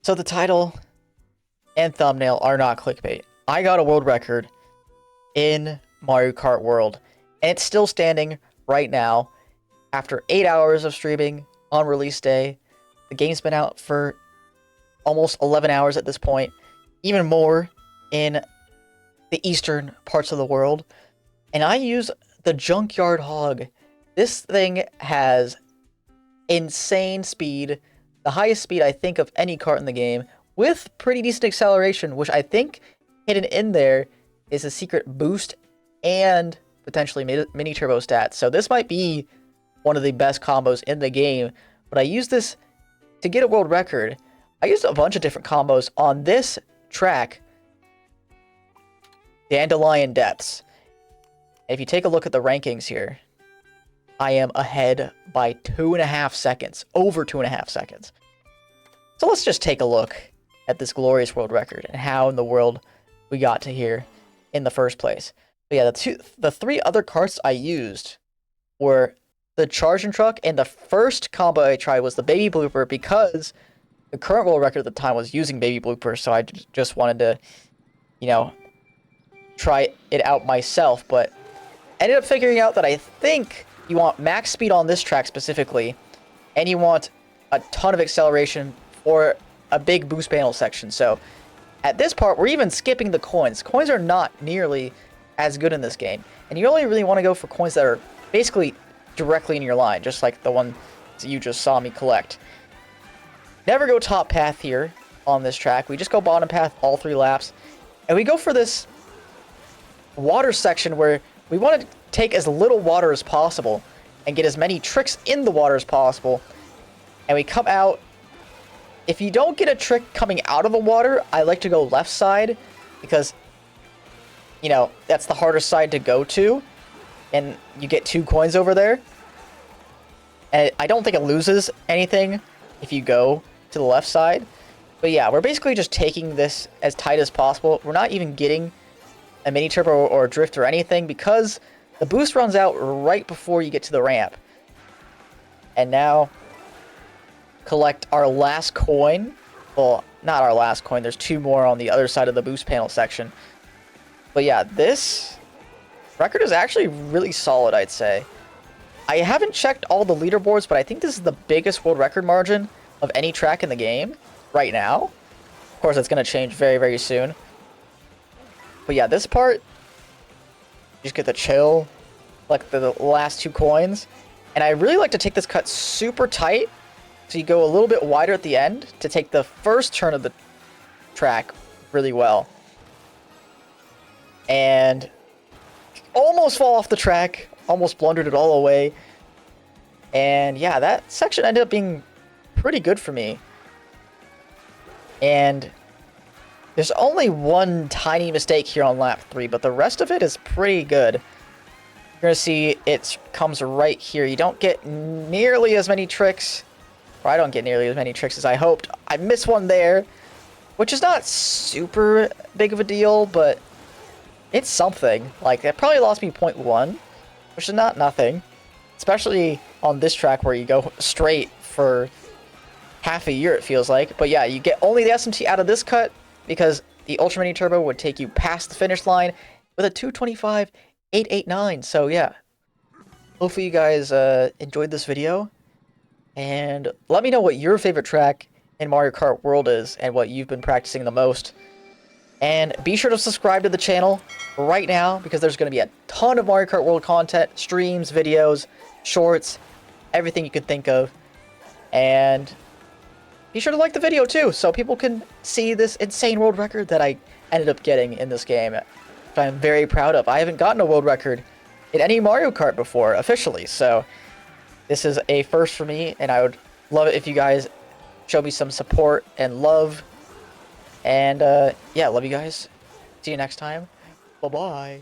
So the title and thumbnail are not clickbait. I got a world record in Mario Kart World, and it's still standing right now after 8 hours of streaming on release day. The game's been out for almost 11 hours at this point, even more in the eastern parts of the world. And I use the Junkyard Hog. This thing has insane speed, the highest speed I think of any kart in the game, with pretty decent acceleration, which I think hidden in there is a secret boost and potentially mini turbo stats. So this might be one of the best combos in the game, but I use this to get a world record. I used a bunch of different combos on this track, Dandelion Depths. If you take a look at the rankings here, I am ahead by 2.5 seconds, over 2.5 seconds. So let's just take a look at this glorious world record and how in the world we got to here in the first place. But yeah, the three other carts I used were the Charging Truck, and the first combo I tried was the Baby Blooper because the current world record at the time was using Baby Blooper, so I just wanted to, try it out myself, but ended up figuring out that I think you want max speed on this track specifically, and you want a ton of acceleration for a big boost panel section. So at this part, we're even skipping the coins. Coins are not nearly as good in this game, and you only really want to go for coins that are basically directly in your line, just like the one you just saw me collect. Never go top path here on this track. We just go bottom path all 3 laps, and we go for this water section where we want to take as little water as possible and get as many tricks in the water as possible. And we come out. If you don't get a trick coming out of the water, I like to go left side because, that's the harder side to go to. And you get 2 coins over there. And I don't think it loses anything if you go to the left side. But yeah, we're basically just taking this as tight as possible. We're not even getting a mini turbo or a drift or anything because the boost runs out right before you get to the ramp. And now collect our last coin. Well, not our last coin. There's 2 more on the other side of the boost panel section. But yeah, this record is actually really solid, I'd say. I haven't checked all the leaderboards, but I think this is the biggest world record margin of any track in the game right now. Of course, it's going to change very, very soon. But yeah, this part, you just get the chill, like the last 2 coins. And I really like to take this cut super tight, so you go a little bit wider at the end to take the first turn of the track really well. And almost fall off the track, almost blundered it all away. And yeah, that section ended up being pretty good for me. And there's only one tiny mistake here on lap 3, but the rest of it is pretty good. You're going to see it comes right here. You don't get nearly as many tricks, or I don't get nearly as many tricks as I hoped. I missed one there, which is not super big of a deal, but it's something. Like, that probably lost me 0.1, which is not nothing, especially on this track where you go straight for half a year, it feels like. But yeah, you get only the SMT out of this cut, because the Ultra Mini Turbo would take you past the finish line with a 2:25.889. So yeah, hopefully you guys enjoyed this video, and let me know what your favorite track in Mario Kart World is and what you've been practicing the most. And be sure to subscribe to the channel right now, because there's going to be a ton of Mario Kart World content, streams, videos, shorts, everything you could think of. And be sure to like the video too, so people can see this insane world record that I ended up getting in this game, which I'm very proud of. I haven't gotten a world record in any Mario Kart before, officially, so this is a first for me, and I would love it if you guys show me some support and love. And yeah, love you guys. See you next time. Bye-bye.